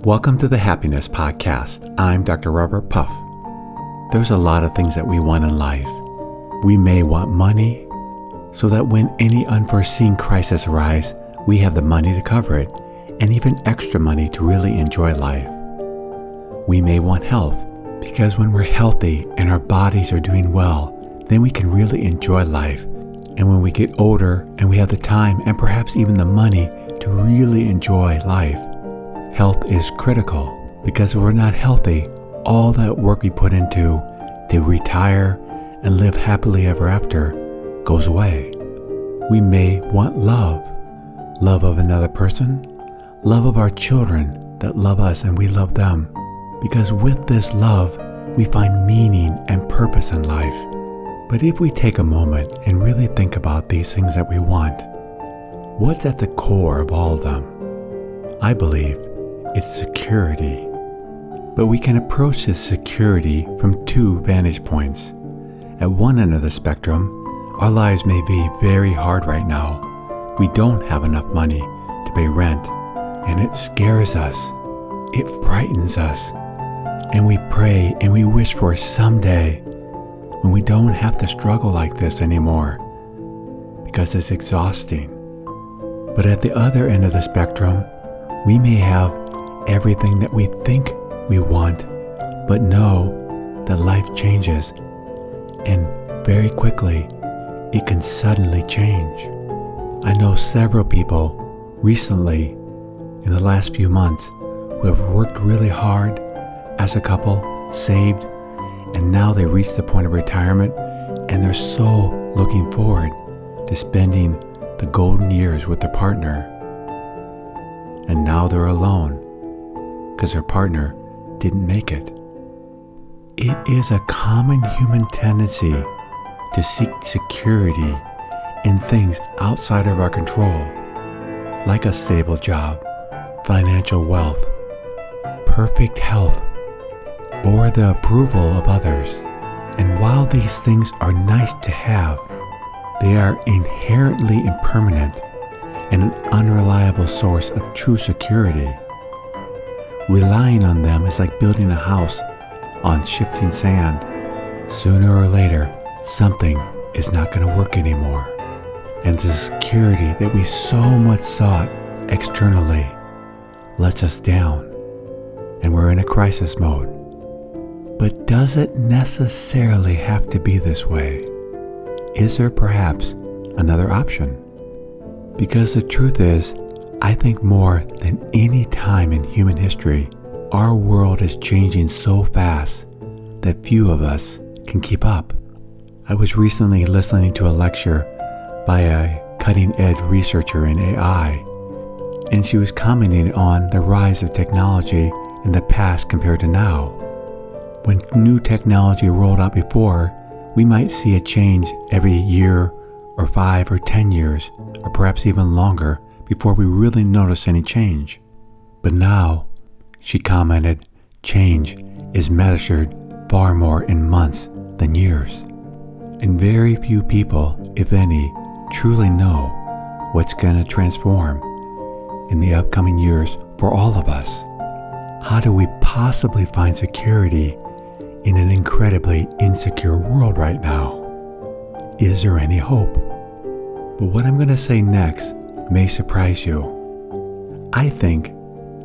Welcome to the Happiness Podcast. I'm Dr. Robert Puff. There's a lot of things that we want in life. We may want money so that when any unforeseen crisis arises, we have the money to cover it and even extra money to really enjoy life. We may want health because when we're healthy and our bodies are doing well, then we can really enjoy life. And when we get older and we have the time and perhaps even the money to really enjoy life, health is critical because if we're not healthy, all that work we put into to retire and live happily ever after goes away. We may want love of another person, love of our children that love us and we love them, because with this love, we find meaning and purpose in life. But if we take a moment and really think about these things that we want, what's at the core of all of them? I believe it's security. But we can approach this security from two vantage points. At one end of the spectrum, our lives may be very hard right now. We don't have enough money to pay rent, and it scares us. It frightens us. And we pray and we wish for someday when we don't have to struggle like this anymore because it's exhausting. But at the other end of the spectrum, we may have everything that we think we want, but know that life changes, and very quickly it can suddenly change. I know several people recently in the last few months who have worked really hard as a couple, saved, and now they reached the point of retirement and they're so looking forward to spending the golden years with their partner. And now they're alone because their partner didn't make it. It is a common human tendency to seek security in things outside of our control, like a stable job, financial wealth, perfect health, or the approval of others. And while these things are nice to have, they are inherently impermanent and an unreliable source of true security. Relying on them is like building a house on shifting sand. Sooner or later, something is not going to work anymore. And the security that we so much sought externally lets us down, and we're in a crisis mode. But does it necessarily have to be this way? Is there perhaps another option? Because the truth is, I think more than any time in human history, our world is changing so fast that few of us can keep up. I was recently listening to a lecture by a cutting-edge researcher in AI, and she was commenting on the rise of technology in the past compared to now. When new technology rolled out before, we might see a change every year or 5 or 10 years, or perhaps even longer, before we really notice any change. But now, she commented, change is measured far more in months than years. And very few people, if any, truly know what's going to transform in the upcoming years for all of us. How do we possibly find security in an incredibly insecure world right now? Is there any hope? But what I'm going to say next may surprise you. I think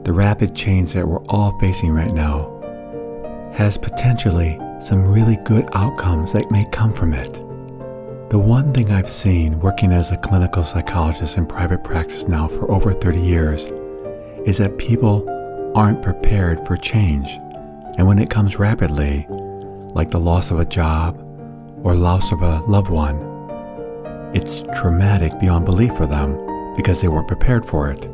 the rapid change that we're all facing right now has potentially some really good outcomes that may come from it. The one thing I've seen working as a clinical psychologist in private practice now for over 30 years is that people aren't prepared for change. And when it comes rapidly, like the loss of a job or loss of a loved one, it's traumatic beyond belief for them because they weren't prepared for it.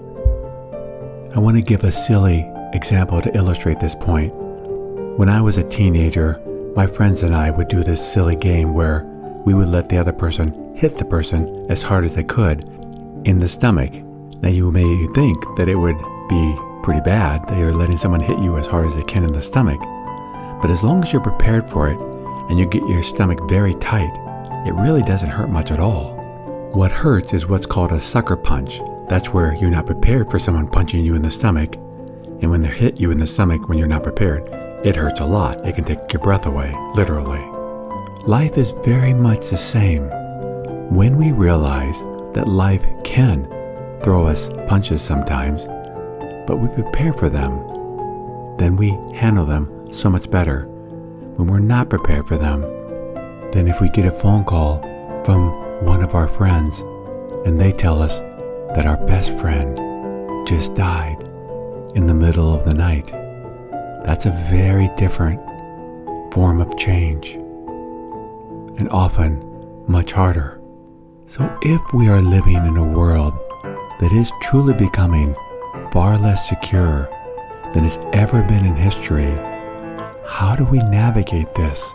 I want to give a silly example to illustrate this point. When I was a teenager, my friends and I would do this silly game where we would let the other person hit the person as hard as they could in the stomach. Now you may think that it would be pretty bad that you're letting someone hit you as hard as they can in the stomach. But as long as you're prepared for it and you get your stomach very tight, it really doesn't hurt much at all. What hurts is what's called a sucker punch. That's where you're not prepared for someone punching you in the stomach, And when they hit you in the stomach when you're not prepared, it hurts a lot. It can take your breath away, literally. Life is very much the same. When we realize that life can throw us punches sometimes, but we prepare for them, then we handle them so much better. When we're not prepared for them, then if we get a phone call from one of our friends and they tell us that our best friend just died in the middle of the night, that's a very different form of change and often much harder. So if we are living in a world that is truly becoming far less secure than it's ever been in history, how do we navigate this?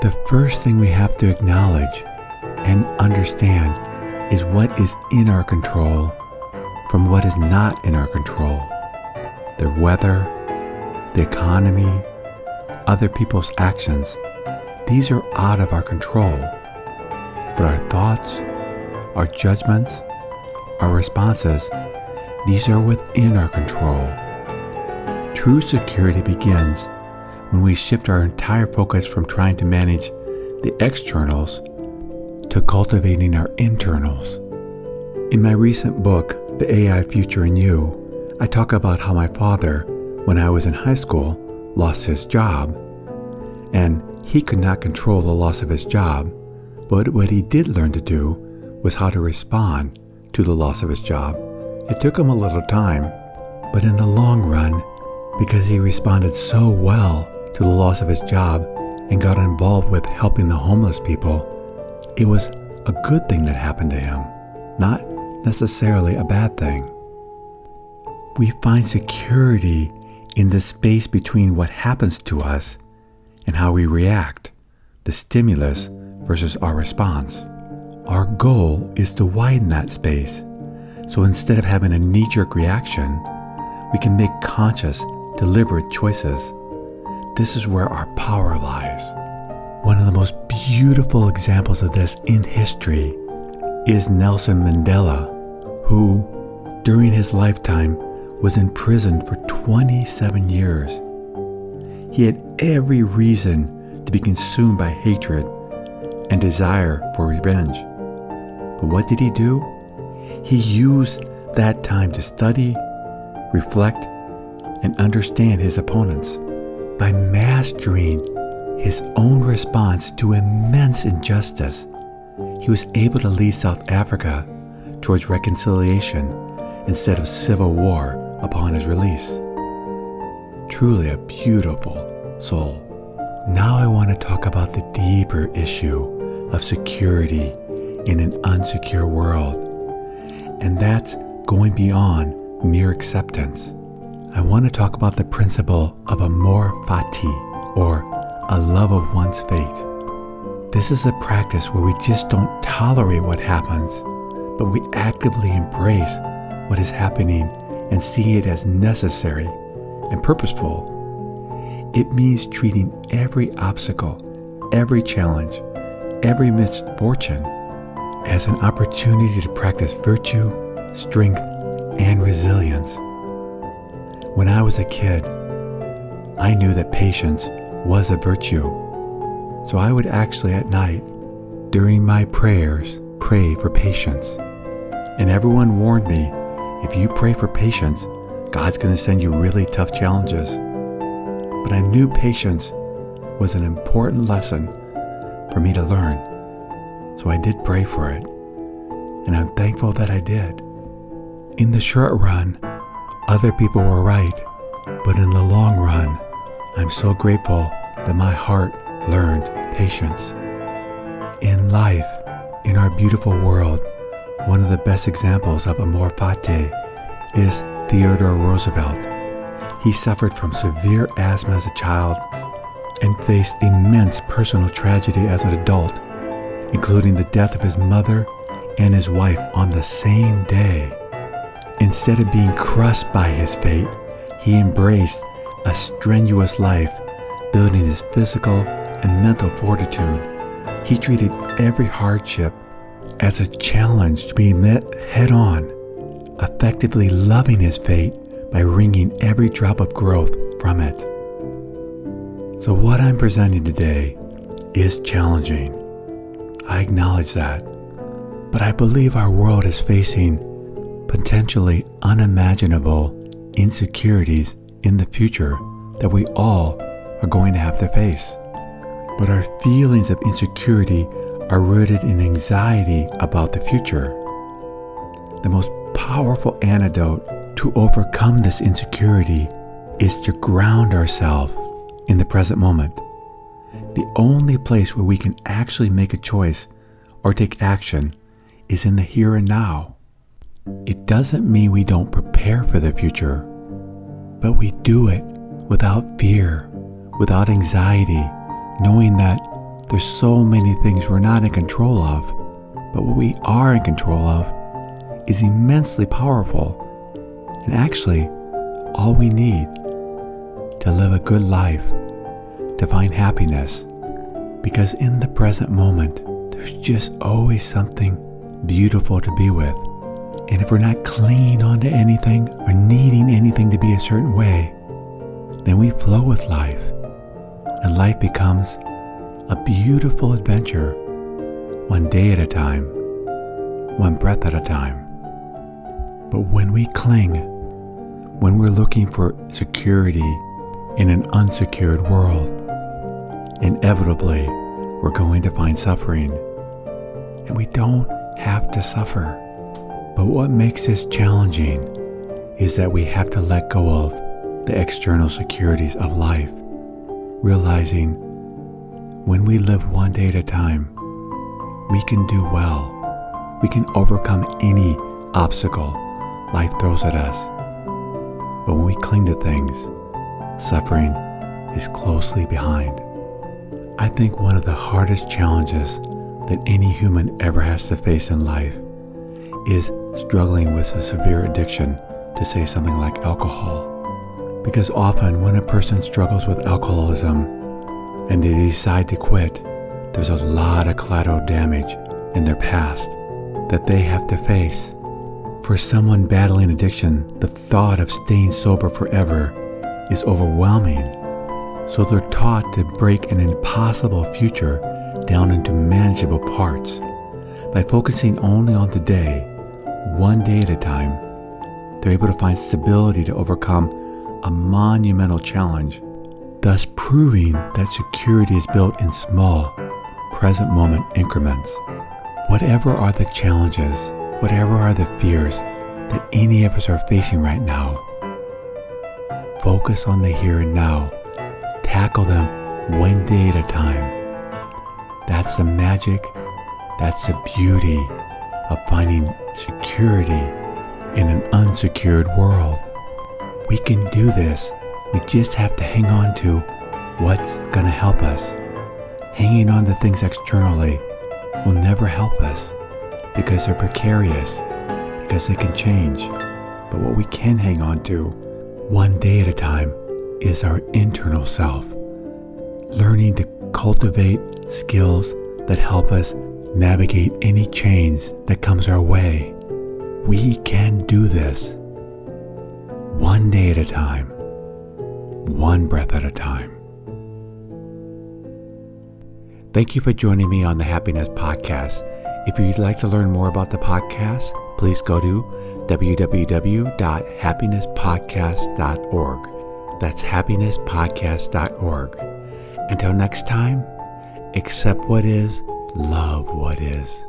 The first thing we have to acknowledge and understand is what is in our control from what is not in our control. The weather, the economy, other people's actions, these are out of our control. But our thoughts, our judgments, our responses, these are within our control. True security begins when we shift our entire focus from trying to manage the externals to cultivating our internals. In my recent book, The AI Future in You, I talk about how my father, when I was in high school, lost his job. And he could not control the loss of his job, but what he did learn to do was how to respond to the loss of his job. It took him a little time, but in the long run, because he responded so well to the loss of his job and got involved with helping the homeless people, it was a good thing that happened to him, not necessarily a bad thing. We find security in the space between what happens to us and how we react, the stimulus versus our response. Our goal is to widen that space, so instead of having a knee-jerk reaction, we can make conscious, deliberate choices. This is where our power lies. One of the most beautiful examples of this in history is Nelson Mandela, who, during his lifetime, was in prison for 27 years. He had every reason to be consumed by hatred and desire for revenge. But what did he do? He used that time to study, reflect, and understand his opponents. By mastering his own response to immense injustice, he was able to lead South Africa towards reconciliation instead of civil war upon his release. Truly a beautiful soul. Now I want to talk about the deeper issue of security in an unsecure world, and that's going beyond mere acceptance. I want to talk about the principle of amor fati, or a love of one's fate. This is a practice where we just don't tolerate what happens, but we actively embrace what is happening and see it as necessary and purposeful. It means treating every obstacle, every challenge, every misfortune as an opportunity to practice virtue, strength, and resilience. When I was a kid, I knew that patience was a virtue. So I would actually at night, during my prayers, pray for patience. And everyone warned me, if you pray for patience, God's going to send you really tough challenges. But I knew patience was an important lesson for me to learn. So I did pray for it. And I'm thankful that I did. In the short run, other people were right, but in the long run, I'm so grateful that my heart learned patience. In life, in our beautiful world, one of the best examples of amor fati is Theodore Roosevelt. He suffered from severe asthma as a child and faced immense personal tragedy as an adult, including the death of his mother and his wife on the same day. Instead of being crushed by his fate, he embraced a strenuous life, building his physical and mental fortitude. He treated every hardship as a challenge to be met head-on, effectively loving his fate by wringing every drop of growth from it. So what I'm presenting today is challenging. I acknowledge that. But I believe our world is facing potentially unimaginable insecurities in the future that we all are going to have to face. But our feelings of insecurity are rooted in anxiety about the future. The most powerful antidote to overcome this insecurity is to ground ourselves in the present moment. The only place where we can actually make a choice or take action is in the here and now. It doesn't mean we don't prepare for the future, but we do it without fear, without anxiety, knowing that there's so many things we're not in control of, but what we are in control of is immensely powerful and actually all we need to live a good life, to find happiness, because in the present moment, there's just always something beautiful to be with. And if we're not clinging onto anything or needing anything to be a certain way, then we flow with life, and life becomes a beautiful adventure, one day at a time, one breath at a time. But when we cling, when we're looking for security in an unsecured world, inevitably we're going to find suffering. And we don't have to suffer. But what makes this challenging is that we have to let go of the external securities of life, realizing when we live one day at a time, we can do well. We can overcome any obstacle life throws at us. But when we cling to things, suffering is closely behind. I think one of the hardest challenges that any human ever has to face in life is struggling with a severe addiction to, say, something like alcohol. Because often when a person struggles with alcoholism and they decide to quit, there's a lot of collateral damage in their past that they have to face. For someone battling addiction, the thought of staying sober forever is overwhelming. So they're taught to break an impossible future down into manageable parts. By focusing only on today, one day at a time, they're able to find stability to overcome a monumental challenge, thus proving that security is built in small, present moment increments. Whatever are the challenges, whatever are the fears that any of us are facing right now, focus on the here and now. Tackle them one day at a time. That's the magic, that's the beauty of finding security in an unsecured world. We can do this. We just have to hang on to what's going to help us. Hanging on to things externally will never help us because they're precarious, because they can change. But what we can hang on to one day at a time is our internal self, learning to cultivate skills that help us navigate any change that comes our way. We can do this one day at a time, one breath at a time. Thank you for joining me on the Happiness Podcast. If you'd like to learn more about the podcast, please go to www.happinesspodcast.org. That's happinesspodcast.org. Until next time, accept what is, love what is.